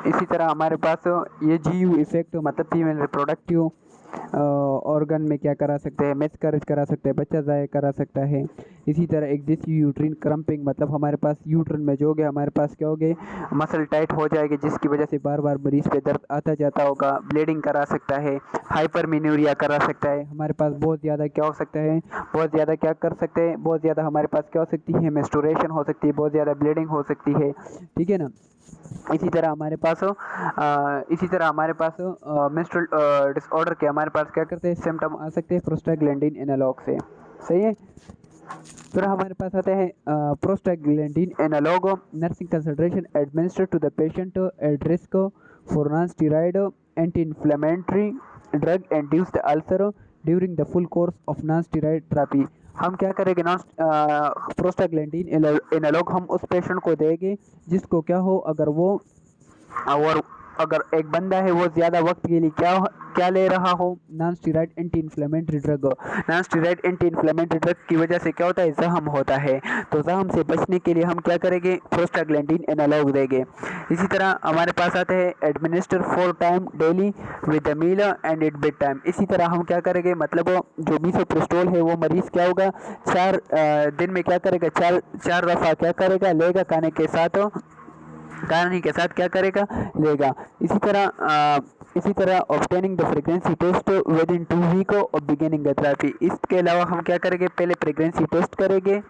इसी तरह हमारे पास ये GU इफेक्ट मतलब फीमेल रिप्रोडक्टिव ऑर्गन में क्या करा सकते हैं, मिसकैरेज करा सकते हैं, बच्चा ज़ाया करा सकता है। इसी तरह एक्सेसिव यूट्रिन क्रम्पिंग मतलब हमारे पास यूट्रिन में जो हो गया हमारे पास क्या हो गए, मसल टाइट हो जाएगी जिसकी वजह से बार बार मरीज पे दर्द आता जाता होगा, ब्लीडिंग करा सकता है, हाइपरमेनोरिया करा सकता है। हमारे पास बहुत ज़्यादा क्या हो सकता है, बहुत ज़्यादा क्या कर सकते हैं, बहुत ज़्यादा हमारे पास क्या हो सकती है, मेंस्ट्रुएशन हो सकती है, बहुत ज़्यादा ब्लीडिंग हो सकती है, ठीक है ना। इसी तरह हमारे पास मेंस्ट्रुअल डिसऑर्डर के हमारे पास क्या करते हैं, सिम्टम आ सकते हैं प्रोस्टाग्लैंडिन एनालॉग से, सही है। फिर हमारे पास आता है prostaglandin analog nursing concentration administered to the patient at risk for non steroid anti inflammatory drug induced ulcer during the full course of non steroid therapy. हम क्या करेंगे, नॉन प्रोस्टाग्लैंडिन एनालॉग हम उस पेशेंट को देंगे जिसको क्या हो, और अगर एक बंदा है वो ज़्यादा वक्त के लिए क्या ले रहा हो, non steroid anti inflammatory drug. Non steroid anti inflammatory drug की वजह से क्या होता है, जख्म होता है, तो जख्म से बचने के लिए हम क्या करेंगे, प्रोस्टाग्लैंडिन एनालॉग देंगे। इसी तरह हमारे पास आते हैं administer 4 time daily with the meal and at bed time. इसी तरह हम क्या करेंगे, मतलब जो मीसोप्रेस्टोल है वो मरीज़ क्या होगा, 4 दिन में क्या करेगा, चार दफ़ा क्या करेगा, लेगा, खाने के साथ क्या करेगा, लेगा। इसी तरह obtaining the frequency test within 2 week of beginning the therapy. इसके अलावा हम क्या करेंगे, पहले फ्रीक्वेंसी टेस्ट करेंगे,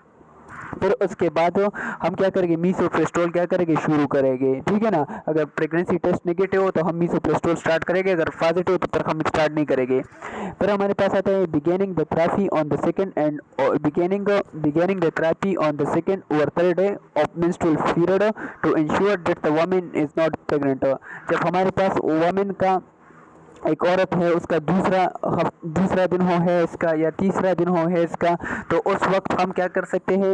फिर उसके बाद हम क्या करेंगे, मीसोप्रेस्टोल क्या करेंगे, शुरू करेंगे, ठीक है ना। अगर प्रेगनेंसी टेस्ट नेगेटिव हो तो हम मीसोप्रेस्टोल स्टार्ट करेंगे, अगर पॉजिटिव तो फिर हम स्टार्ट नहीं करेंगे। फिर हमारे पास आता है beginning the therapy on the second and beginning the therapy on the second और third day of menstrual period to ensure that the woman is not pregnant. जब हमारे पास वुमन का, एक औरत है, उसका दूसरा दिन हो है इसका या तीसरा दिन हो है इसका, तो उस वक्त हम क्या कर सकते हैं,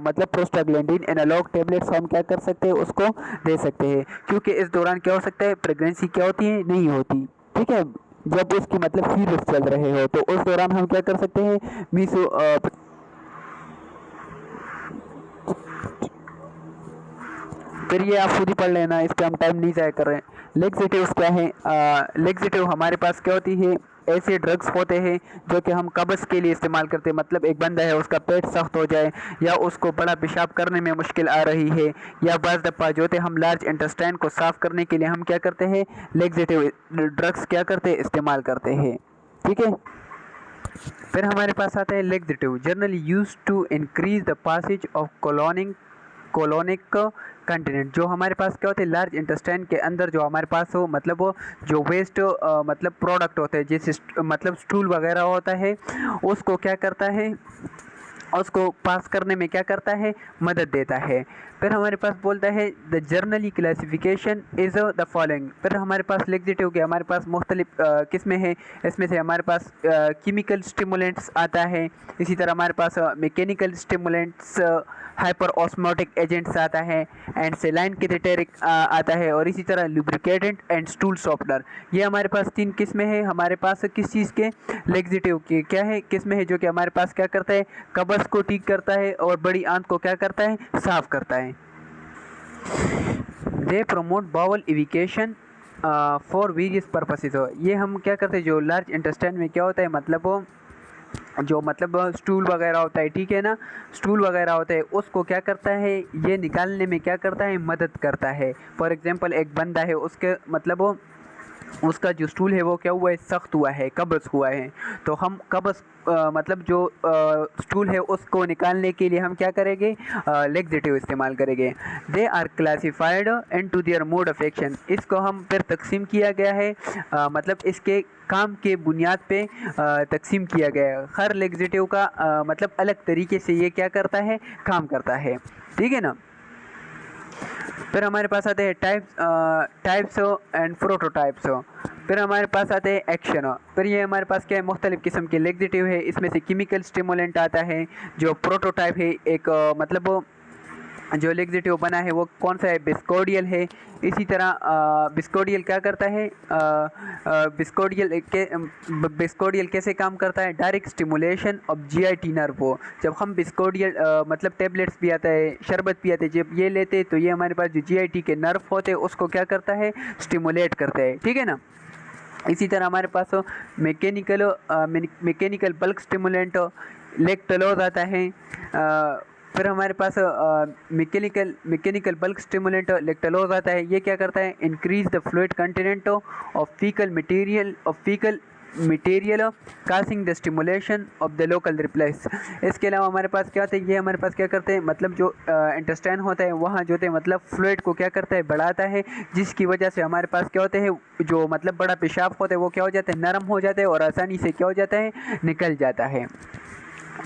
मतलब प्रोस्टाग्लैंडिन एनालॉग टेबलेट्स हम क्या कर सकते हैं, उसको दे सकते हैं, क्योंकि इस दौरान क्या हो सकता है, प्रेगनेंसी क्या होती है, नहीं होती, ठीक है। जब उसकी मतलब पीरियड्स चल रहे हो तो उस दौरान हम क्या कर सकते हैं, फिर ये आप खुद ही पढ़ लेना, इस पर हम टाइम नहीं ज़ाया कर रहे हैं। लेक्सेटिव्स क्या है, लेक्सेटिव हमारे पास क्या होती है, ऐसे ड्रग्स होते हैं जो कि हम कब्ज़ के लिए इस्तेमाल करते हैं। मतलब एक बंदा है, उसका पेट सख्त हो जाए या उसको बड़ा पेशाब करने में मुश्किल आ रही है, या बस दफ़ा जो होते हम लार्ज इंटेस्टाइन को साफ़ करने के लिए हम क्या करते हैं, लेक्सेटिव ड्रग्स क्या करते हैं, इस्तेमाल करते हैं, ठीक है। फिर हमारे पास आता है laxative generally use to increase the passage of colonic content. जो हमारे पास क्या होते हैं, लार्ज इंटेस्टाइन के अंदर जो हमारे पास हो, मतलब वो जो वेस्ट मतलब प्रोडक्ट होते हैं, जैसे मतलब स्टूल वगैरह होता है, उसको क्या करता है, उसको पास करने में क्या करता है, मदद देता है। फिर हमारे पास बोलता है the generally classification is the following. फिर हमारे पास लेक्सेटिव के हमारे पास मुख्तलिफ किस्में हैं। इसमें से हमारे पास केमिकल स्टिमुलेंट्स आता है, इसी तरह हमारे पास mechanical stimulants, hyper osmotic agents आता है, एंड सेलाइन कैथेटेरिक आता है, और इसी तरह लुब्रिकेटेंट एंड स्टूल सॉफ्टनर। ये हमारे पास 3 किस्में हैं हमारे पास किस चीज़ के, लेक्सेटिव के। क्या है, किस्में हैं जो कि हमारे पास क्या करता है, कब्ज़ को ठीक करता है और बड़ी आंत को क्या करता है, साफ करता है। They promote bowel evacuation for various purposes. ये हम क्या करते हैं, जो लार्ज इंटेस्टाइन में क्या होता है, मतलब वो जो मतलब स्टूल वगैरह होता है, ठीक है ना, स्टूल वगैरह होता है, उसको क्या करता है, ये निकालने में क्या करता है, मदद करता है। फॉर एग्जांपल एक बंदा है, उसके मतलब वो उसका जो स्टूल है वो क्या हुआ है, सख्त हुआ है, कब्ज़ हुआ है, तो हम कब्ज़ मतलब जो स्टूल है उसको निकालने के लिए हम क्या करेंगे, लेक्सेटिव इस्तेमाल करेंगे। They are classified into their mode of action. इसको हम फिर तकसीम किया गया है, मतलब इसके काम के बुनियाद पे तकसीम किया गया है। हर लेक्सेटिव का मतलब अलग तरीके से ये क्या करता है, काम करता है, ठीक है ना। फिर हमारे पास आते हैं टाइप्स एंड प्रोटोटाइप्स। फिर हमारे पास आते हैं एक्शन। फिर ये हमारे पास क्या है, मुख्तलिफ़ किस्म के लेक्सेटिव है। इसमें से केमिकल स्टिमुलेंट आता है, जो प्रोटोटाइप है एक मतलब जो लेग्जेटिव बना है वो कौन सा है, बिस्कोडियल है। इसी तरह बिस्कोडियल क्या करता है, बिस्कोडियल कैसे काम करता है, direct stimulation of GIT nerve को। जब हम बिस्कोडियल मतलब टेबलेट्स भी आता है, शरबत भी आते हैं, जब ये लेते हैं तो ये हमारे पास जो जीआईटी के नर्व होते हैं उसको क्या करता है, स्टिमुलेट करता है, ठीक है ना। इसी तरह हमारे पास मैकेनिकल बल्क स्टिमुलेंट लेक्टलोज आता है। फिर हमारे पास मैकेनिकल बल्क स्टिमुलेंट लेक्टलोज आता है। ये क्या करता है, increase the fluid content of faecal material Kasing the stimulation of the local replace. इसके अलावा हमारे पास क्या होता है, ये हमारे पास क्या करते हैं, मतलब जो इंटेस्टाइन होता है वहाँ जो होते हैं मतलब फ्लूइड को क्या करता है, बढ़ाता है, जिसकी वजह से हमारे पास क्या होते हैं, जो मतलब बड़ा पेशाब होता है वो क्या हो जाता है, नरम हो जाता है और आसानी से क्या हो जाता है, निकल जाता है।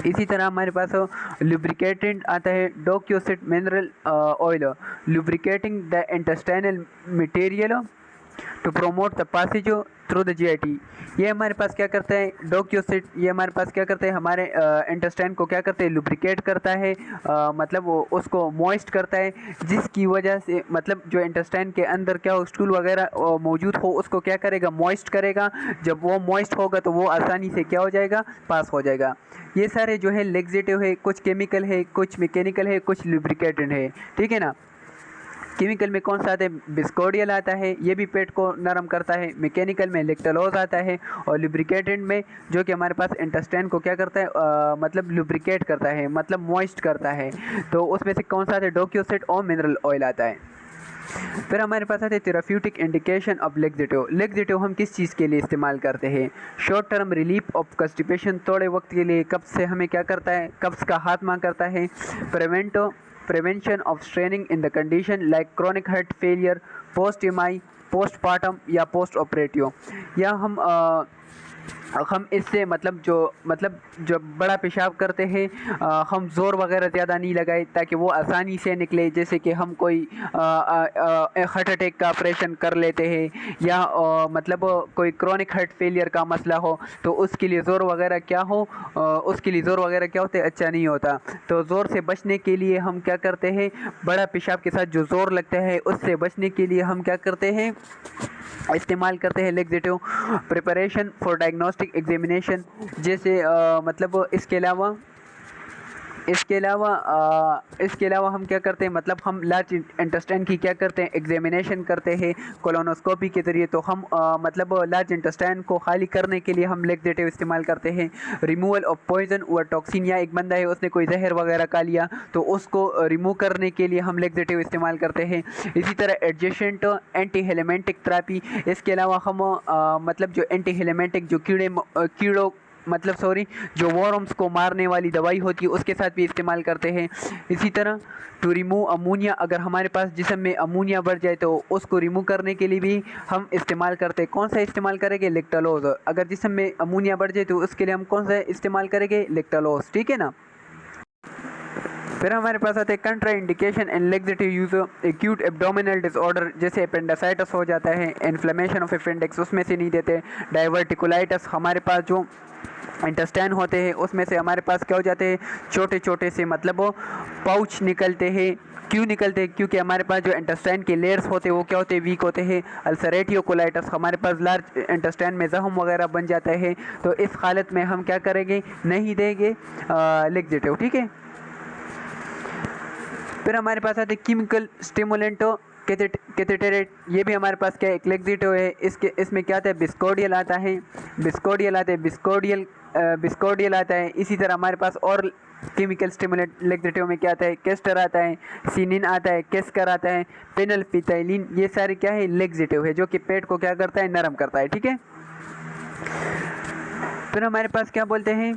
इसी तरह हमारे पास लुब्रिकेटेंट आता है, docusate mineral oil lubricating the intestinal material to promote the passage through the GIT. ये हमारे पास क्या करता है, डोक्योसिट, ये हमारे पास क्या करते हैं, हमारे इंटेस्टाइन को क्या करते हैं, लुब्रिकेट करता है, मतलब वो उसको मॉइस्ट करता है, जिसकी वजह से मतलब जो इंटेस्टाइन के अंदर क्या हो, स्टूल वगैरह मौजूद हो उसको क्या करेगा, मॉइस्ट करेगा। जब वो मॉइस्ट होगा तो वो आसानी से क्या हो जाएगा, पास हो जाएगा। ये सारे जो है लेग्जेटिव है, कुछ केमिकल है, कुछ मैकेनिकल है, कुछ लुब्रिकेटेंट है, ठीक है ना। केमिकल में कौन सा आता है, बिस्कोडियल आता है, ये भी पेट को नरम करता है। मैकेनिकल में लेक्टलोज आता है। और लुब्रिकेटेंट में जो कि हमारे पास इंटेस्टाइन को क्या करता है, मतलब लुब्रिकेट करता है, मतलब मॉइस्ट करता है। तो उसमें से कौन सा आता है, डोक्योसिट और मिनरल ऑयल आता है। फिर हमारे पास आते हैं therapeutic indication of laxative. Laxative हम किस चीज़ के लिए इस्तेमाल करते हैं, short term relief of constipation, थोड़े वक्त के लिए कब्ज से हमें क्या करता है, कब्ज का खात्मा करता है। Prevention of straining in the condition like chronic heart failure, post MI, postpartum या पोस्ट ऑपरेटिव। या हम इससे मतलब जो बड़ा पेशाब करते हैं हम ज़ोर वगैरह ज़्यादा नहीं लगाए ताकि वो आसानी से निकले। जैसे कि हम कोई हार्ट अटैक का ऑपरेशन कर लेते हैं या मतलब कोई क्रोनिक हार्ट फेलियर का मसला हो तो उसके लिए ज़ोर वगैरह क्या होते हैं, अच्छा नहीं होता। तो ज़ोर से बचने के लिए हम क्या करते हैं, बड़ा पेशाब के साथ जो ज़ोर लगता है उससे बचने के लिए हम क्या करते हैं, इस्तेमाल करते हैं laxative. Preparation for diagnostic examination, जैसे मतलब इसके अलावा हम क्या करते हैं, मतलब हम लार्ज इंटेस्टाइन की क्या करते हैं, एग्जामिनेशन करते हैं कोलोनोस्कोपी के ज़रिए। तो हम मतलब लार्ज इंटेस्टाइन को खाली करने के लिए हम लेग्जेटिव इस्तेमाल करते हैं। रिमूवल ऑफ पॉइजन व टॉक्सिन, या एक बंदा है उसने कोई जहर वगैरह खा लिया तो उसको रिमूव करने के लिए हम लेग्जेटिव इस्तेमाल करते हैं। इसी तरह एडजेसेंट एंटी हेलेमेंटिक थेरेपी, इसके अलावा हम मतलब जो एंटी हेलेमेंटिक जो जो वॉर्म्स को मारने वाली दवाई होती है उसके साथ भी इस्तेमाल करते हैं। इसी तरह टू रिमूव अमोनिया, अगर हमारे पास जिस्म में अमोनिया बढ़ जाए तो उसको रिमूव करने के लिए भी हम इस्तेमाल करते हैं। कौन सा इस्तेमाल करेंगे, लेक्टलोज। अगर जिस्म में अमोनिया बढ़ जाए तो उसके लिए हम कौन सा इस्तेमाल करेंगे, लेक्टलोज, ठीक है ना। फिर हमारे पास आते हैं contra indication and laxative use, acute abdominal disorder, जैसे अपेंडिसाइटिस हो जाता है, इन्फ्लेमेशन ऑफ अपेंडिक्स, उसमें से नहीं देते। डाइवर्टिकुलाइटिस, हमारे पास जो इंटेस्टाइन होते हैं उसमें से हमारे पास क्या हो जाते हैं, छोटे छोटे से मतलब पाउच निकलते हैं। क्यों निकलते हैं, क्योंकि हमारे पास जो इंटेस्टाइन के लेयर्स होते हैं वो क्या होते हैं, वीक होते हैं। अल्सरेटिव कोलाइटिस, हमारे पास लार्ज इंटेस्टाइन में जख्म वगैरह बन जाता है। तो इस हालत में हम क्या करेंगे, नहीं देंगे लेग्जेटिव, ठीक है। फिर हमारे पास आते हैं केमिकल स्टिमुलेंटो कैथेटेरेट, ये भी हमारे पास क्या एक लेग्जेटिव है। इसमें क्या आता है, बिस्कोडियल आता है, बिस्कोडियल आता है। इसी तरह हमारे पास और केमिकल स्टिमुलेंट लेग्जेटिव में क्या आता है, केस्टर आता है, सिनिन आता है, केस्कर आता है, पेनलफिथाइलिन, ये सारे क्या है, लेग्जेटिव है, जो कि पेट को क्या करता है, नरम करता है, ठीक है। फिर हमारे पास क्या बोलते हैं,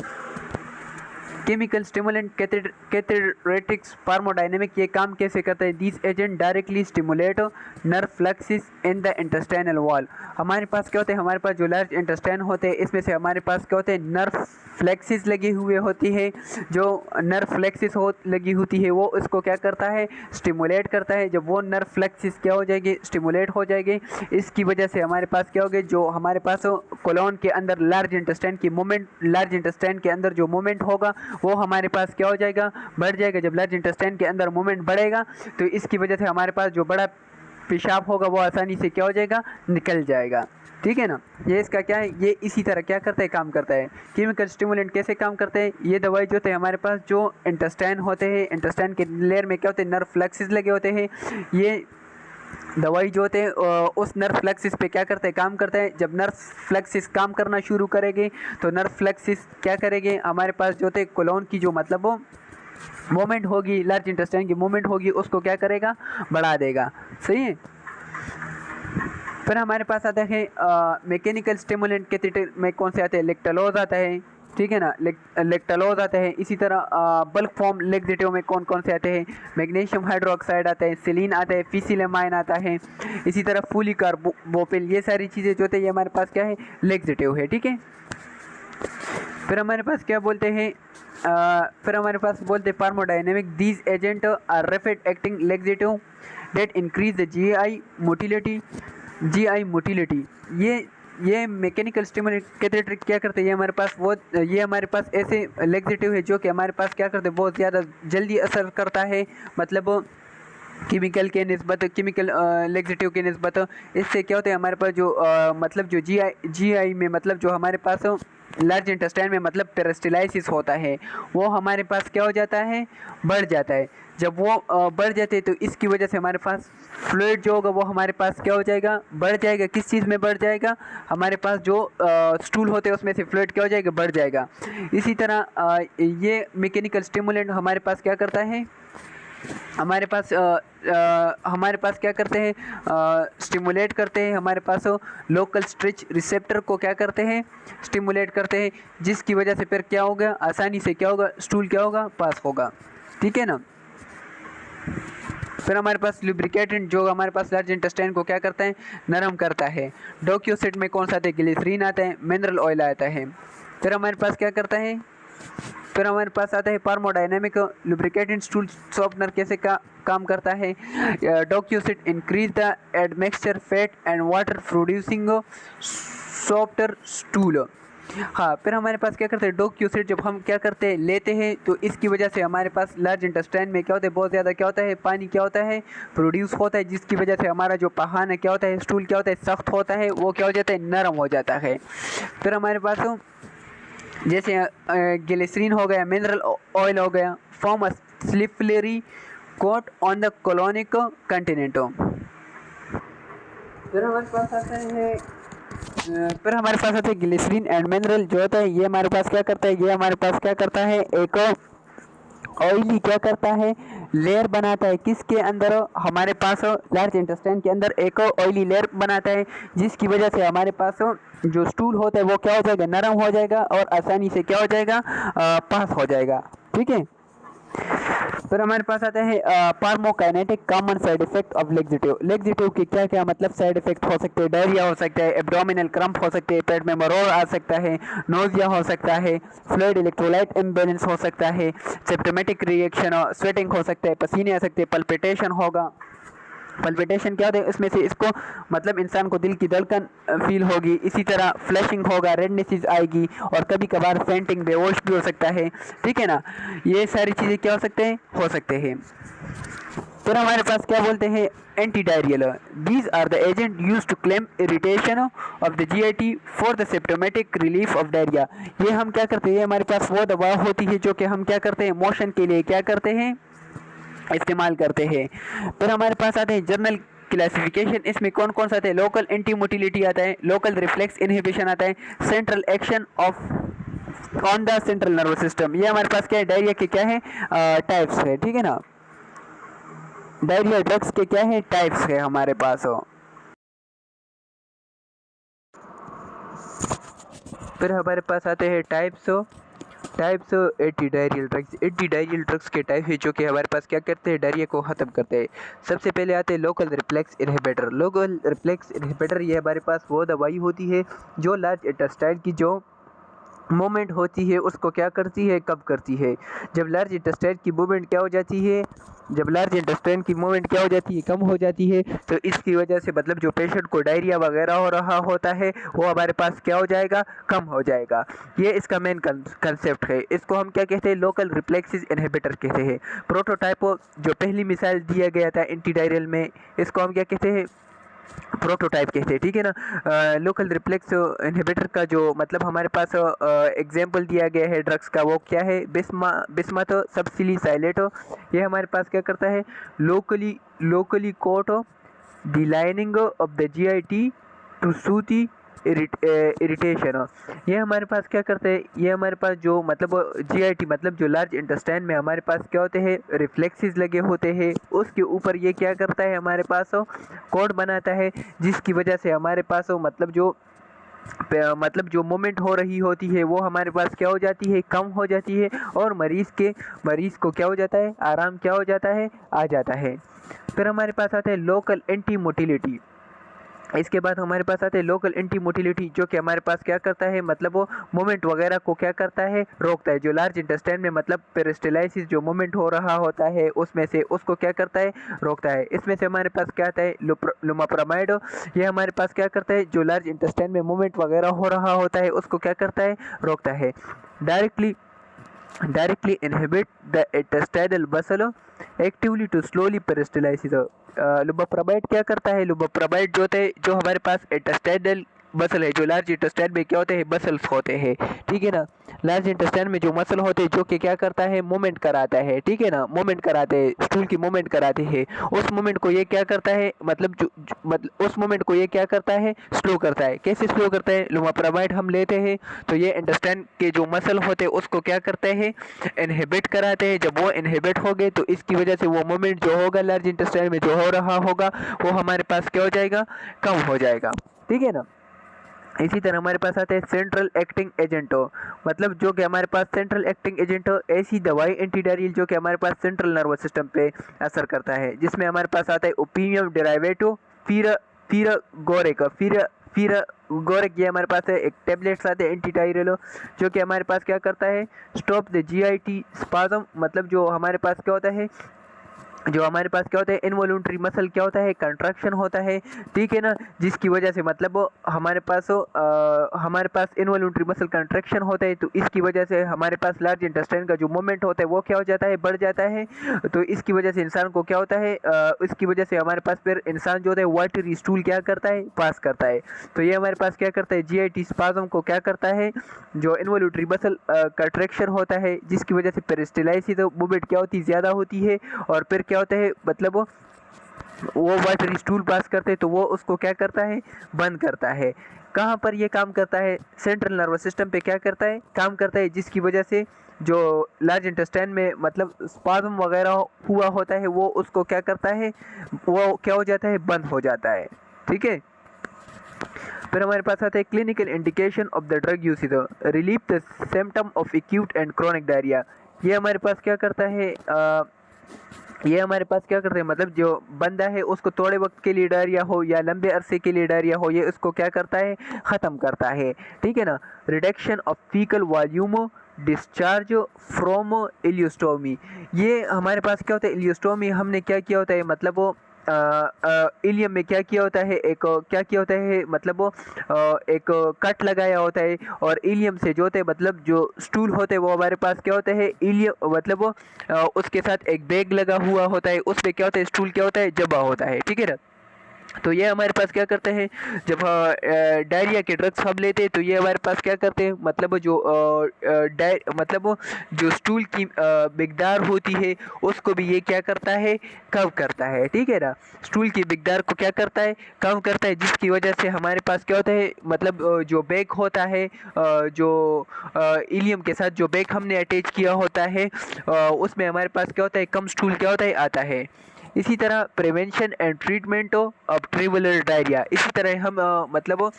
केमिकल स्टिमुलेंट कैथेटेरिटिक्स फार्मोडायनेमिक, ये काम कैसे करता है, this agent directly stimulate nerve plexuses in the intestinal wall. हमारे पास क्या होते हैं, हमारे पास जो लार्ज इंटेस्टाइन होते हैं इसमें से हमारे पास क्या होते हैं, नर्व फ्लेक्सिस लगी हुई होती है। जो नर्व फ्लेक्सिस लगी होती है वो इसको क्या करता है, स्टिमुलेट करता है। जब वो नर्व फ्लेक्सिस क्या हो जाएगी, स्टिमुलेट हो जाएगी, इसकी वजह से हमारे पास क्या होगा, जो हमारे पास कोलोन के अंदर लार्ज इंटेस्टाइन के अंदर जो मूवमेंट होगा वो हमारे पास क्या हो जाएगा, बढ़ जाएगा। जब लार्ज इंटेस्टाइन के अंदर मूवमेंट बढ़ेगा तो इसकी वजह से हमारे पास जो बड़ा पेशाब होगा वो आसानी से क्या हो जाएगा, निकल जाएगा। ठीक है ना। ये इसका क्या है, ये इसी तरह क्या करता है, काम करता है। केमिकल स्टिमुलेंट कैसे काम करते हैं, ये दवाई जो होते हैं हमारे पास जो इंटेस्टाइन होते हैं, इंटेस्टाइन के लेयर में क्या होते हैं, नर्व फ्लेक्सेस लगे होते हैं। ये दवाई जो होते हैं उस नर्व फ्लेक्सिस पे क्या करते हैं, काम करते हैं। जब नर्व फ्लेक्सिस काम करना शुरू करेंगे तो नर्व फ्लेक्सिस क्या करेंगे, हमारे पास जो होते हैं कोलोन की जो मतलब वो मूवमेंट होगी, लार्ज इंटेस्टाइन की मूवमेंट होगी, उसको क्या करेगा, बढ़ा देगा। सही है। फिर हमारे पास आता है मैकेनिकल स्टिमुलेंट के थिएटर में कौन से आते हैं, लेक्टलोज आता है। ठीक है ना, लेक्टलोज आता है। इसी तरह बल्क फॉर्म लेक्सेटिव में कौन कौन से आते हैं, मैग्नीशियम हाइड्रोक्साइड आता है, सेलिन आता है, फिसिलेमाइन आता है। इसी तरह फूलिकार्बोपिल, ये सारी चीज़ें जो होते हैं ये हमारे पास क्या है, लेक्सेटिव है। ठीक है। फिर हमारे पास क्या बोलते हैं, फिर हमारे पास बोलते हैं pharmacodynamic, these agent are rapid acting laxative that increase the GI motility. ये मैकेनिकल स्टिमुलेंट कैथेटर क्या करते हैं, ये हमारे पास ऐसे लेक्सेटिव है जो कि हमारे पास क्या करते हैं, बहुत ज़्यादा जल्दी असर करता है, मतलब केमिकल लेक्सेटिव के निस्बत। इससे क्या होता है, हमारे पास जो मतलब जो जीआई में मतलब जो हमारे पास लार्ज इंटेस्टाइन में मतलब पेरिस्टाल्सिस होता है, वो हमारे पास क्या हो जाता है, बढ़ जाता है। जब वो बढ़ जाते हैं तो इसकी वजह से हमारे पास फ्लूइड जो होगा वो हमारे पास क्या हो जाएगा, बढ़ जाएगा। किस चीज़ में बढ़ जाएगा, हमारे पास जो स्टूल होते हैं उसमें से फ्लूइड क्या हो जाएगा, बढ़ जाएगा। इसी तरह ये मैकेनिकल स्टिमुलेंट हमारे पास क्या करता है, हमारे पास क्या करते हैं, स्टिमुलेट करते हैं। हमारे पास लोकल स्ट्रेच रिसेप्टर को क्या करते हैं, स्टिमुलेट करते हैं, जिसकी वजह से फिर क्या होगा, आसानी से क्या होगा, स्टूल क्या होगा, पास होगा। ठीक है ना। फिर हमारे पास लुब्रिकेटेंट जो हमारे पास लार्ज इंटेस्टाइन को क्या करता है, नरम करता है। डोक्यूसेट में कौन सा आता है, ग्लिसरीन आता है, मिनरल ऑयल आता है। फिर हमारे पास क्या करता है, फिर हमारे पास आता है फार्मोडायनेमिक, लुब्रिकेटेंट स्टूल सॉफ्टनर कैसे काम करता है। डोक्यूसेट increase the admixture fat and water producing softer stool. हाँ, फिर हमारे पास क्या करते हैं, डोक्यूसेट जब हम क्या करते हैं, लेते हैं तो इसकी वजह से हमारे पास लार्ज इंटेस्टाइन में क्या होता है, बहुत ज़्यादा क्या होता है, पानी क्या होता है, प्रोड्यूस होता है, जिसकी वजह से हमारा जो पहान है क्या होता है, स्टूल क्या होता है, सख्त होता है, वो क्या हो जाता है, नरम हो जाता है। फिर हमारे पास जैसे ग्लिसरीन हो गया, मिनरल ऑयल हो गया, form a slippery coat on the colonic continent. फिर हमारे पास आता है ग्लिसरीन एंड मिनरल जो होता है, ये हमारे पास क्या करता है, ये हमारे पास क्या करता है, एक ऑयली क्या करता है, लेयर बनाता है। किसके अंदर, हमारे पास लार्ज इंटेस्टाइन के अंदर एक ऑयली लेयर बनाता है, जिसकी वजह से हमारे पास जो स्टूल होता है वो क्या हो जाएगा, नरम हो जाएगा और आसानी से क्या हो जाएगा, पास हो जाएगा। ठीक है। फिर हमारे पास आता है pharmacokinetic common side effect of laxative के क्या क्या मतलब साइड इफेक्ट हो सकते हैं। डायरिया हो सकता है, एब्डोमिनल क्रम्प हो सकते हैं, पेट में मरोड़ आ सकता है, नोजिया हो सकता है, फ्लूइड इलेक्ट्रोलाइट इम्बैलेंस हो सकता है, सिम्प्टोमेटिक रिएक्शन, स्वेटिंग हो सकता है, पसीने आ सकते हैं, पल्पिटेशन होगा। पल्पिटेशन क्या होता है, इसमें से इसको मतलब इंसान को दिल की धड़कन फील होगी। इसी तरह फ्लैशिंग होगा, रेडनेस आएगी और कभी कभार फेंटिंग, बेहोश भी हो सकता है। ठीक है ना। ये सारी चीज़ें क्या हो सकते हैं, हो सकते हैं। फिर हमारे पास क्या बोलते हैं, anti diarrhoeal, these are the agent use to calm irritation of the GIT for the symptomatic relief of diarrhoea. ये हम क्या करते हैं, हमारे पास वो दवा होती है जो कि हम क्या करते हैं, मोशन के लिए क्या करते हैं, इस्तेमाल करते हैं। फिर हमारे पास आते हैं जर्नल क्लासिफिकेशन, इसमें कौन कौन सा आता है, लोकल एंटी मोटिलिटी आता है, लोकल रिफ्लेक्स इनहिबिशन आता है, central action of on the central nervous system. ये हमारे पास क्या है, डायरिया के क्या है, टाइप्स है। ठीक है ना। डायरिया ड्रग्स के क्या है, टाइप्स है हमारे पास। फिर हमारे पास आते हैं टाइप्स एंटी डायरियल ड्रग्स के टाइप है जो कि हमारे पास क्या करते हैं, डायरिया को ख़त्म करते हैं। सबसे पहले आते हैं लोकल रिफ्लेक्स इनहिबिटर। ये हमारे पास वो दवाई होती है जो लार्ज इंटेस्टाइन की जो मूवमेंट होती है उसको क्या करती है, कब करती है। जब लार्ज इंटेस्टाइन की मूवमेंट क्या हो जाती है, जब लार्ज इंटेस्टाइन की मूवमेंट क्या हो जाती है, कम हो जाती है, तो इसकी वजह से मतलब जो पेशेंट को डायरिया वगैरह हो रहा होता है वो हमारे पास क्या हो जाएगा, कम हो जाएगा। ये इसका मेन कंसेप्ट है। इसको हम क्या कहते हैं, लोकल रिफ्लेक्सेस इनहिबिटर कहते हैं। प्रोटोटाइप जो पहली मिसाइल दिया गया था एंटी डायरियल में, इसको हम क्या कहते हैं, प्रोटोटाइप कहते हैं, ठीक है ना। लोकल रिफ्लेक्स इनहिबिटर का जो मतलब हमारे पास एग्जांपल दिया गया है ड्रग्स का, वो क्या है, बिस्मथ सबसिलिसाइलेट। ये हमारे पास क्या करता है, locally coat the lining of the GIT to soothe irritation. ये हमारे पास क्या करते हैं, ये हमारे पास जो मतलब जीआईटी मतलब जो लार्ज इंटेस्टाइन में हमारे पास क्या होते हैं, रिफ्लेक्सेस लगे होते हैं, उसके ऊपर ये क्या करता है, हमारे पास कोड बनाता है, जिसकी वजह से हमारे पास मतलब जो मूवमेंट हो रही होती है वो हमारे पास क्या हो जाती है, कम हो जाती है, और मरीज़ को क्या हो जाता है, आराम क्या हो जाता है, आ जाता है। फिर हमारे पास आता है लोकल एंटी मोटिलिटी। इसके बाद हमारे पास आते हैं लोकल एंटी मोटिलिटी, जो कि हमारे पास क्या करता है, मतलब वो मूवमेंट वगैरह को क्या करता है, रोकता है। जो लार्ज इंटेस्टाइन में मतलब पेरिस्टाइसिस जो मूवमेंट हो रहा होता है उसमें से उसको क्या करता है, रोकता है। इसमें से हमारे पास क्या आता है, लुमाप्रामाइड। ये हमारे पास क्या करता है, जो लार्ज इंटेस्टाइन में मूवमेंट वगैरह हो रहा होता है उसको क्या करता है, रोकता है। Directly inhibit the intestinal muscle actively to slowly peristalsis. Loperamide क्या करता है, लुमाप्रामाइड जो होते हैं, जो हमारे पास इंटेस्टाइनल मसल है, जो लार्ज इंटेस्टाइन में क्या होते हैं, मसल्स होते हैं, ठीक है ना। लार्ज इंटेस्टाइन में जो मसल होते हैं जो कि क्या करता है, मूवमेंट कराता है, ठीक है ना, मूवमेंट कराते हैं, स्टूल की मूवमेंट कराते हैं। उस मूवमेंट को ये क्या करता है, मतलब मतलब उस मूवमेंट को ये क्या करता है, स्लो करता है। कैसे स्लो करता है, लुमाप्रामाइड हम लेते हैं तो ये इंटेस्टाइन के जो मसल होते हैं उसको क्या करते हैं, इनहिबिट कराते हैं। जब वो इनहिबिट हो गए तो इसकी वजह से वो मूवमेंट जो होगा लार्ज इंटेस्टाइन में जो हो रहा होगा वो हमारे पास क्या हो जाएगा, कम हो जाएगा, ठीक है ना। इसी तरह हमारे पास आता है सेंट्रल एक्टिंग एजेंट, मतलब जो कि हमारे पास सेंट्रल एक्टिंग एजेंट ऐसी दवाई एंटी डायरियल जो कि हमारे पास सेंट्रल नर्वस सिस्टम पे असर करता है, जिसमें हमारे पास आता है ओपिनियम डेराइवेटिव, फिर गोरेक। ये हमारे पास है एक टेबलेट्स आते हैं एंटी डायरियल, जो कि हमारे पास क्या करता है, स्टॉप द जीआईटी स्पाज्म। मतलब जो हमारे पास क्या होता है, जो हमारे पास क्या होता है, इनवॉल्यूंटरी मसल क्या होता है, कंट्रैक्शन होता है, ठीक है ना, जिसकी वजह से मतलब हमारे पास इनवॉल्यूंटरी मसल कंट्रैक्शन होता है, तो इसकी वजह से हमारे पास लार्ज इंटेस्टाइन का जो मूवमेंट होता है वो क्या हो जाता है, बढ़ जाता है। तो इसकी वजह से इंसान को क्या होता है, इसकी वजह से हमारे पास फिर इंसान जो होता है वाटरी स्टूल क्या करता है, पास करता है। तो ये हमारे पास क्या करता है, जीआईटी स्पाज्म को क्या करता है, जो इनवॉल्यूंटरी मसल कंट्रैक्शन होता है, जिसकी वजह से पेरिस्टाइसिस मूवमेंट क्या होती है, ज़्यादा होती है, और फिर क्या होता है, मतलब वो वाटर स्टूल पास करते हैं तो वो उसको क्या करता है, बंद करता है। कहाँ पर ये काम करता है, सेंट्रल नर्वस सिस्टम पे क्या करता है, काम करता है, जिसकी वजह से जो लार्ज इंटेस्टाइन में मतलब स्पाज्म वगैरह हुआ होता है वो उसको क्या करता है, वो क्या हो जाता है, बंद हो जाता है, ठीक है। फिर हमारे पास आता है clinical indication of the drug use, relief the symptom of acute and chronic diarrhoea. ये हमारे पास क्या करता है, ये हमारे पास क्या करते हैं, मतलब जो बंदा है उसको थोड़े वक्त के लिए डायरिया हो या लंबे अरसे के लिए डायरिया हो, ये उसको क्या करता है, ख़त्म करता है, ठीक है ना। Reduction of faecal volume discharge from ileostomy. ये हमारे पास क्या होता है, इलियोस्टोमी हमने क्या किया होता है, मतलब वो इलियम में क्या किया होता है, एक क्या किया होता है, मतलब वो एक कट लगाया होता है, और इलियम से जो होते हैं मतलब जो स्टूल होते हैं वो हमारे पास क्या होता है, इलियम मतलब वो उसके साथ एक बैग लगा हुआ होता है, उस पर क्या होता है, स्टूल क्या होता है, जमा होता है, ठीक है ना। तो ये हमारे पास क्या करते हैं, जब डायरिया के ड्रग्स हम लेते हैं तो ये हमारे पास क्या करते हैं, मतलब जो मतलब जो स्टूल की मिकदार होती है उसको भी ये क्या करता है, कम करता है, ठीक है ना। स्टूल की मिकदार को क्या करता है, कम करता है, जिसकी वजह से हमारे पास क्या होता है, मतलब जो बैग होता है, जो इलियम के साथ जो बैग हमने अटैच किया होता है उसमें हमारे पास क्या होता है, कम स्टूल क्या होता है, आता है। इसी तरह prevention and treatment of traveller diarrhoea, इसी तरह हम मतलब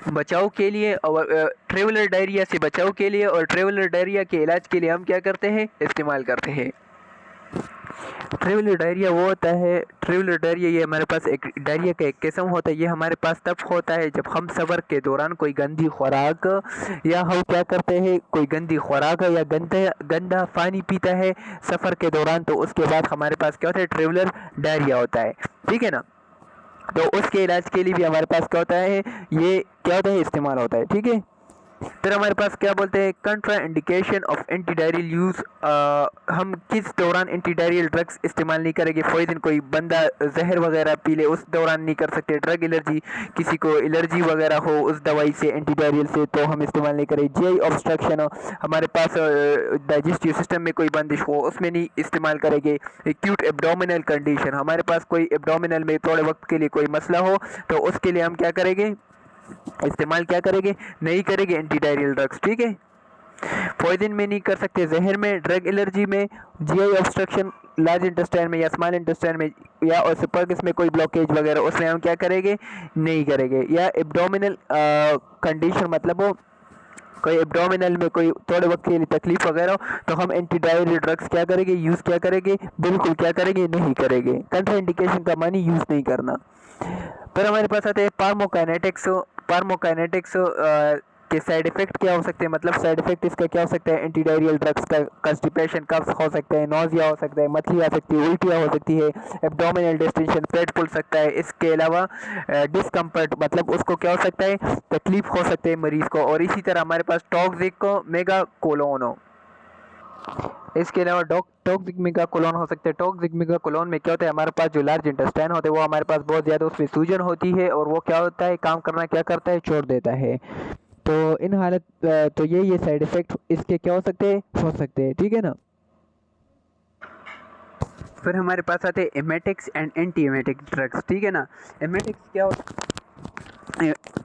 बचाव के लिए और ट्रेवलर डायरिया से बचाव के लिए और ट्रेवलर डायरिया के इलाज के लिए हम क्या करते हैं, इस्तेमाल करते हैं। ट्रिवल डायरिया वो होता है, ट्रिवल डायरिया ये हमारे पास एक डायरिया का एक किस्म होता है। ये हमारे पास तब होता है जब हम सफ़र के दौरान कोई गंदी खुराक या हम क्या करते हैं, कोई गंदी खुराक या गंदा गंदा पानी पीता है सफ़र के दौरान, तो उसके बाद हमारे पास क्या होता है, ट्रिवलर डायरिया होता है। ठीक है ना। तो उसके इलाज के लिए भी हमारे पास क्या होता है, ये क्या होता है, इस्तेमाल होता है। ठीक है। फिर हमारे पास क्या बोलते हैं, contra indication of anti diarrhoeal use. हम किस दौरान एंटी डायरियल ड्रग्स इस्तेमाल नहीं करेंगे। फॉर एग्जाम्पल कोई बंदा जहर वगैरह पी ले उस दौरान नहीं कर सकते। ड्रग एलर्जी, किसी को एलर्जी वगैरह हो उस दवाई से, एंटी डायरियल से, तो हम इस्तेमाल नहीं करें। जीआई ऑब्स्ट्रक्शन हो, हमारे पास डाइजेस्टिव सिस्टम में कोई बंदिश हो, उसमें नहीं इस्तेमाल करेंगे। एक्यूट एब्डोमिनल कंडीशन, हमारे पास कोई एब्डोमिनल में थोड़े वक्त के लिए कोई मसला हो, तो उसके लिए हम क्या करेंगे, इस्तेमाल क्या करेंगे, नहीं करेंगे एंटी डायरियल ड्रग्स। ठीक है। पॉइजन में नहीं कर सकते, जहर में, ड्रग एलर्जी में, जीआई ऑब्स्ट्रक्शन लार्ज इंटेस्टाइन में या स्मॉल इंटेस्टाइन में, या और सुपरगस में कोई ब्लॉकेज वगैरह, उसमें हम क्या करेंगे, नहीं करेंगे। या एब्डोमिनल कंडीशन, मतलब वो कोई एब्डोमिनल में कोई थोड़े वक्त के लिए तकलीफ वगैरह हो, तो हम एंटी डायरियल ड्रग्स क्या करेंगे, यूज़ क्या करेंगे, बिल्कुल क्या करेंगे, नहीं करेंगे। कंट्रा इंडिकेशन का मानी यूज़ नहीं करना। फिर हमारे पास आते हैं फार्माकोकाइनेटिक्स। फार्माकोकाइनेटिक्स के साइड इफेक्ट क्या हो सकते हैं, मतलब साइड इफेक्ट इसका क्या हो सकता है, एंटी डायरियल ड्रग्स का कंस्टिपेशन, कफ हो सकता है, नोजिया हो सकता है, मछली आ सकती है, उल्टियाँ हो सकती है, एब्डोमिनल डिस्टेंशन, पेट फूल सकता है। इसके अलावा डिस्कम्फर्ट, मतलब उसको क्या हो सकता है, तकलीफ हो सकती है मरीज़ को। और इसी तरह हमारे पास टॉक्सिक मेगा कोलोन हो, इसके अलावा टॉक्सिक मेगा कोलोन हो सकते हैं। टॉक्सिक मेगा कोलोन में क्या होता है, हमारे पास जो लार्ज इंटेस्टाइन होते हैं वो हमारे पास बहुत ज़्यादा उसमें सूजन होती है, और वो क्या होता है, काम करना क्या करता है, छोड़ देता है। तो इन हालत तो ये साइड इफ़ेक्ट इसके क्या हो सकते हैं, हो सकते हैं। ठीक है ना। फिर हमारे पास आते हैं emetics and anti emetic drugs. ठीक है ना। एमेटिक्स क्या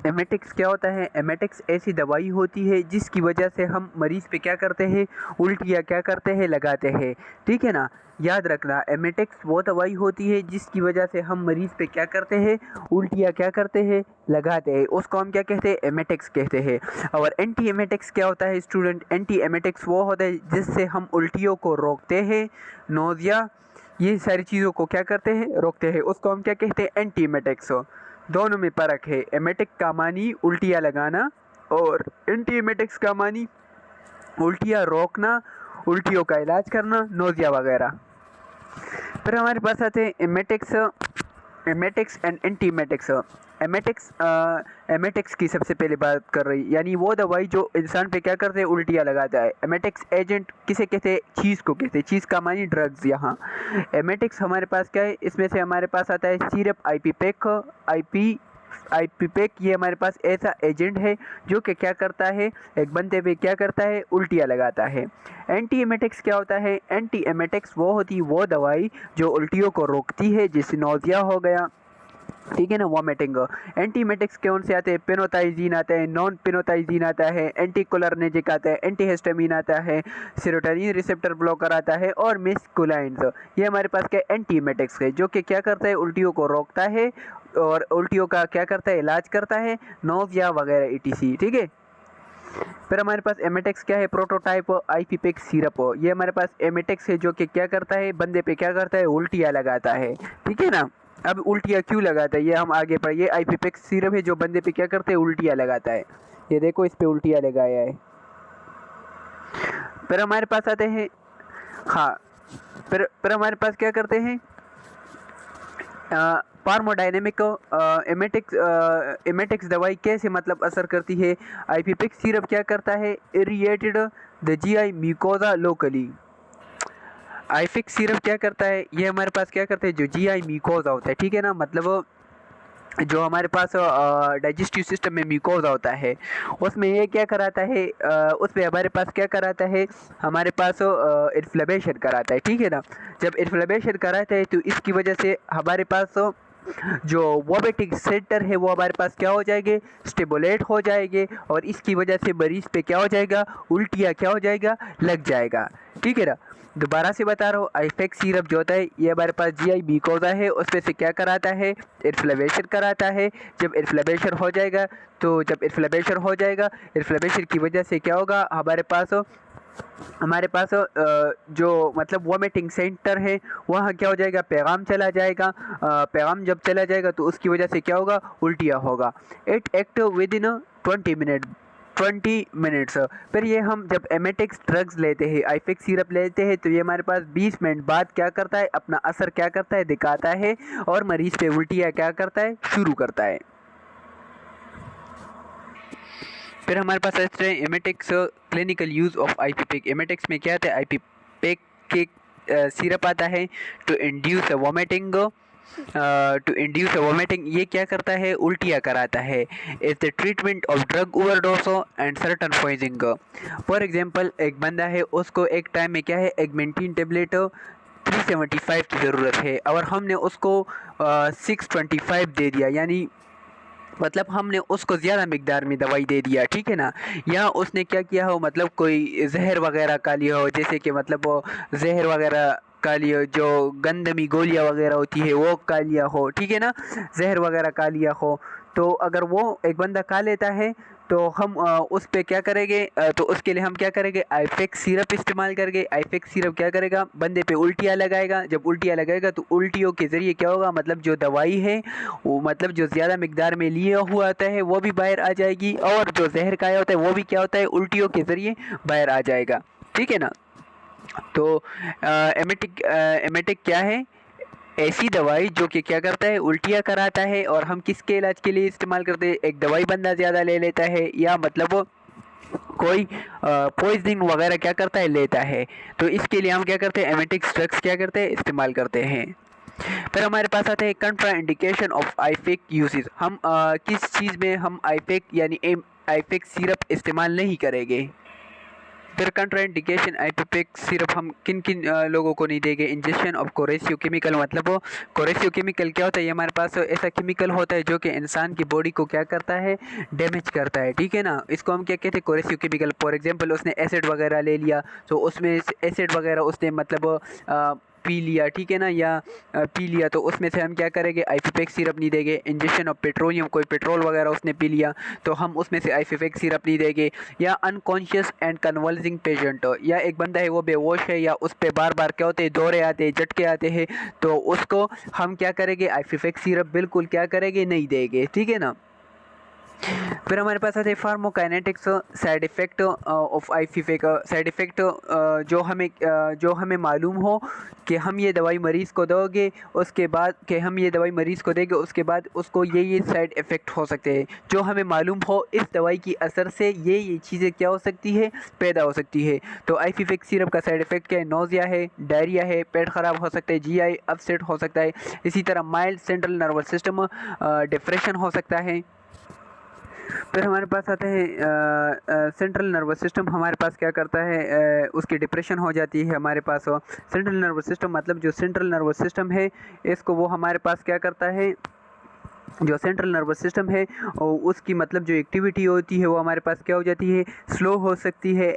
एमेटिक्स क्या होता है, एमेटिक्स ऐसी दवाई होती है जिसकी वजह से हम मरीज़ पे क्या करते हैं, उल्टियाँ क्या करते हैं, लगाते हैं। ठीक है ना। याद रखना, एमेटिक्स वो दवाई होती है जिसकी वजह से हम मरीज़ पे क्या करते हैं, उल्टियाँ क्या करते हैं, लगाते हैं, उसको हम क्या कहते हैं, एमेटिक्स कहते हैं। और एंटी एमेटिक्स क्या होता है स्टूडेंट, एंटी एमेटिक्स वो होता है जिससे हम उल्टियों को रोकते हैं, नोज़िया, ये सारी चीज़ों को क्या करते हैं, रोकते हैं, उसको हम क्या कहते हैं, एंटी एमेटिक्स। दोनों में फ़र्क है। एमेटिक का मानी उल्टियाँ लगाना, और एंटी एमेटिक्स का मानी उल्टियाँ रोकना, उल्टियों का इलाज करना, नोज़िया वगैरह। फिर हमारे पास आते हैं emetics and anti emetics. Emetics की सबसे पहले बात कर रही, यानी वो दवाई जो इंसान पे क्या करते हैं, उल्टियाँ लगाता है। एमेटिक्स एजेंट किसे कहते हैं, चीज़ को कहते हैं, चीज़ का मानी ड्रग्स। यहाँ एमेटिक्स हमारे पास क्या है, इसमें से हमारे पास आता है सिरप आईपीपेक। ये हमारे पास ऐसा एजेंट है जो कि क्या करता है, एक बंदे पे क्या करता है, उल्टियाँ लगाता है। एंटी एमेटिक्स क्या होता है, एंटी एमेटिक्स वो होती है वो दवाई जो उल्टियों को रोकती है, जैसे नोज़िया हो गया, ठीक है ना, वॉमिटिंग। एंटी एमेटिक्स कौन से आते हैं, पेनोथाइजीन आता है, नॉन पेनोथाइजीन आता है, एंटीकोलर्नेजिक आता है, एंटीहिस्टामिन आता है, सेरोटोनिन रिसेप्टर ब्लॉकर आता है, और मिस्कुलाइंस। ये हमारे पास क्या एंटी एमेटिक्स है, जो कि क्या करता है, उल्टियों को रोकता है और उल्टियों का क्या करता है, इलाज करता है, नोज़िया वगैरह ETC। ठीक है। फिर हमारे पास एमेटेक्स क्या है, प्रोटोटाइप आईपीपेक सिरप। ये हमारे पास एमेटेक्स है जो कि क्या करता है, बंदे पे क्या करता है, उल्टियाँ लगाता है। ठीक है ना। अब उल्टियाँ क्यों लगाता है ये हम आगे पर, ये आईपीपेक सिरप है जो बंदे पे क्या करते हैं, उल्टियाँ लगाता है। ये देखो इस पे उल्टियाँ लगाया है। फिर हमारे पास आते हैं, हाँ, फिर हमारे पास क्या करते हैं, फार्मोडायनेमिक एमेटिक्स दवाई कैसे मतलब असर करती है। आईपीपेक सिरप क्या करता है, irritated the GI mucosa locally. Ipecac syrup क्या करता है, ये हमारे पास क्या करता है, जो जीआई म्यूकोजा होता है, ठीक है ना, मतलब जो हमारे पास डाइजेस्टिव सिस्टम में म्यूकोजा होता है, उसमें ये क्या कराता है, उसमें हमारे पास क्या कराता है, हमारे पास इन्फ्लेमेशन कराता है। ठीक है ना। जब इन्फ्लेमेशन कराता है तो इसकी वजह से हमारे पास जो वोमिटिंग सेंटर है वो हमारे पास क्या हो जाएंगे, स्टिमुलेट हो जाएंगे, और इसकी वजह से मरीज़ पे क्या हो जाएगा, उल्टियाँ क्या हो जाएगा, लग जाएगा। ठीक है ना। दोबारा से बता रहा हूँ, आईपेक सिरप जो होता है ये हमारे पास जीआई म्यूकोजा है, उसमें से क्या कराता है, इन्फ्लेमेशन कराता है। जब इन्फ्लेमेशन हो जाएगा, तो जब इन्फ्लेमेशन हो जाएगा, इन्फ्लेमेशन की वजह से क्या होगा, हमारे पास हमारे पास जो मतलब वोमिटिंग सेंटर है वहाँ क्या हो जाएगा, पैगाम चला जाएगा। पैगाम जब चला जाएगा तो उसकी वजह से क्या होगा, उल्टियाँ होगा। It act with in 20 minutes. फिर ये हम जब एमेटिक्स ड्रग्स लेते हैं, आईफिक्स सिरप लेते हैं, तो ये हमारे पास 20 मिनट बाद क्या करता है, अपना असर क्या करता है, दिखाता है और मरीज पे उल्टियाँ क्या करता है, शुरू करता है। फिर हमारे पास ऐसे emetics clinical use of ipecac. Emetics में क्या आता है, आईपीपेक के सिरप आता है टू इंड्यूस वॉमिटिंग। ये क्या करता है, उल्टियाँ कराता है। Is the treatment of drug overdose and certain poisoning. For example एक बंदा है, उसको एक टाइम में क्या है, एगमेंटिन टेबलेट 375 की ज़रूरत है और हमने उसको 625 दे दिया, यानी मतलब हमने उसको ज़्यादा मिकदार में दवाई दे दिया, ठीक है ना। या उसने क्या किया हो, मतलब कोई जहर वगैरह का लिया हो, जैसे कि मतलब वो जहर वगैरह का लिया, जो गंदमी गोलियां वगैरह होती है वो का लिया हो, ठीक है ना, जहर वगैरह का लिया हो। तो अगर वो एक बंदा खा लेता है तो हम उस पे क्या करेंगे, तो उसके लिए हम क्या करेंगे, आईफिक्स सिरप इस्तेमाल करेंगे। आईफिक्स सिरप क्या करेगा, बंदे पे उल्टियाँ लगाएगा। जब उल्टियाँ लगाएगा तो उल्टियों के ज़रिए क्या होगा, मतलब जो दवाई है वो मतलब जो ज़्यादा मिकदार में लिया हुआ आता है वो भी बाहर आ जाएगी, और जो जहर खाया होता है वो भी क्या होता है, उल्टियों के ज़रिए बाहर आ जाएगा, ठीक है ना। तो एमेटिक क्या है, ऐसी दवाई जो कि क्या करता है, उल्टियाँ कराता है। और हम किसके इलाज के लिए इस्तेमाल करते हैं, एक दवाई बंदा ज़्यादा ले लेता है या मतलब वो कोई पॉइजनिंग वगैरह क्या करता है, लेता है, तो इसके लिए हम क्या करते हैं, एमेटिक्स ड्रग्स क्या करते हैं, इस्तेमाल करते हैं। फिर हमारे पास आता है कंट्रा इंडिकेशन ऑफ आईफिक यूसेज। हम किस चीज़ में हम आईफिक यानी आईफिक सिरप इस्तेमाल नहीं करेंगे। फिर कंट्राइंडिकेशन, आईपीपेक सिर्फ हम किन किन लोगों को नहीं देंगे। इंजेक्शन ऑफ कोरेसियो केमिकल, मतलब वो कोरेसियो केमिकल क्या होता है, ये हमारे पास ऐसा केमिकल होता है जो कि इंसान की बॉडी को क्या करता है, डैमेज करता है, ठीक है ना। इसको हम क्या कहते हैं, कोरेसियो केमिकल। फॉर एग्जांपल उसने एसिड वगैरह ले लिया तो उसमें एसिड वगैरह उसने मतलब पी लिया, ठीक है ना, या पी लिया तो उसमें से हम क्या करेंगे, आईपीपेक सिरप नहीं देंगे। इंजेक्शन ऑफ पेट्रोलियम, कोई पेट्रोल वगैरह उसने पी लिया तो हम उसमें से आईपीपेक सिरप नहीं देंगे। या अनकॉन्शियस एंड कन्वल्सिंग पेशेंट, या एक बंदा है वो बेहोश है या उस पर बार बार क्या होते हैं, दौरे आते हैं, झटके आते हैं, तो उसको हम क्या करेंगे, आईपीपेक सिरप बिल्कुल क्या करेंगे, नहीं देंगे, ठीक है ना। फिर हमारे पास आते हैं pharmacokinetics, side effect of ipecac. Side effect जो हमें मालूम हो कि हम ये दवाई मरीज़ को दोगे, उसके बाद कि हम ये दवाई मरीज़ को देंगे, उसके बाद उसको ये साइड इफ़ेक्ट हो सकते हैं, जो हमें मालूम हो इस दवाई की असर से ये चीज़ें क्या हो सकती है, पैदा हो सकती है। तो आईफीपेक सिरप का साइड इफ़ेक्ट क्या है, नोज़िया है, डायरिया है, पेट ख़राब हो सकता है, जीआई अपसेट हो सकता है। इसी तरह mild central nervous system depression हो सकता है। फिर हमारे पास आता है सेंट्रल नर्वस सिस्टम, हमारे पास क्या करता है, उसकी डिप्रेशन हो जाती है हमारे पास। सेंट्रल नर्वस सिस्टम मतलब जो सेंट्रल नर्वस सिस्टम है, इसको वो हमारे पास क्या करता है, जो सेंट्रल नर्वस सिस्टम है उसकी मतलब जो एक्टिविटी होती है वो हमारे पास क्या हो जाती है, स्लो हो सकती है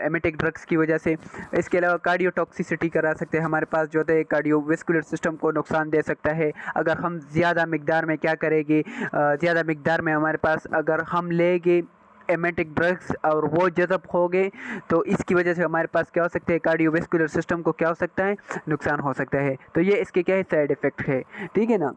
एमेटिक ड्रग्स की वजह से। इसके अलावा कार्डियोटॉक्सिसिटी करा सकते हैं, हमारे पास जो होता है कार्डियोवेस्कुलर सिस्टम को नुकसान दे सकता है अगर हम ज़्यादा मिकदार में क्या करेंगे, ज़्यादा मिकदार में हमारे पास अगर हम लेंगे एमेटिक ड्रग्स और वो जज़ब हो गए तो इसकी वजह से हमारे पास क्या हो सकता है, कार्डियोवेस्कुलर सिस्टम को क्या हो सकता है, नुकसान हो सकता है। तो ये इसके क्या है, साइड इफ़ेक्ट है, ठीक है ना।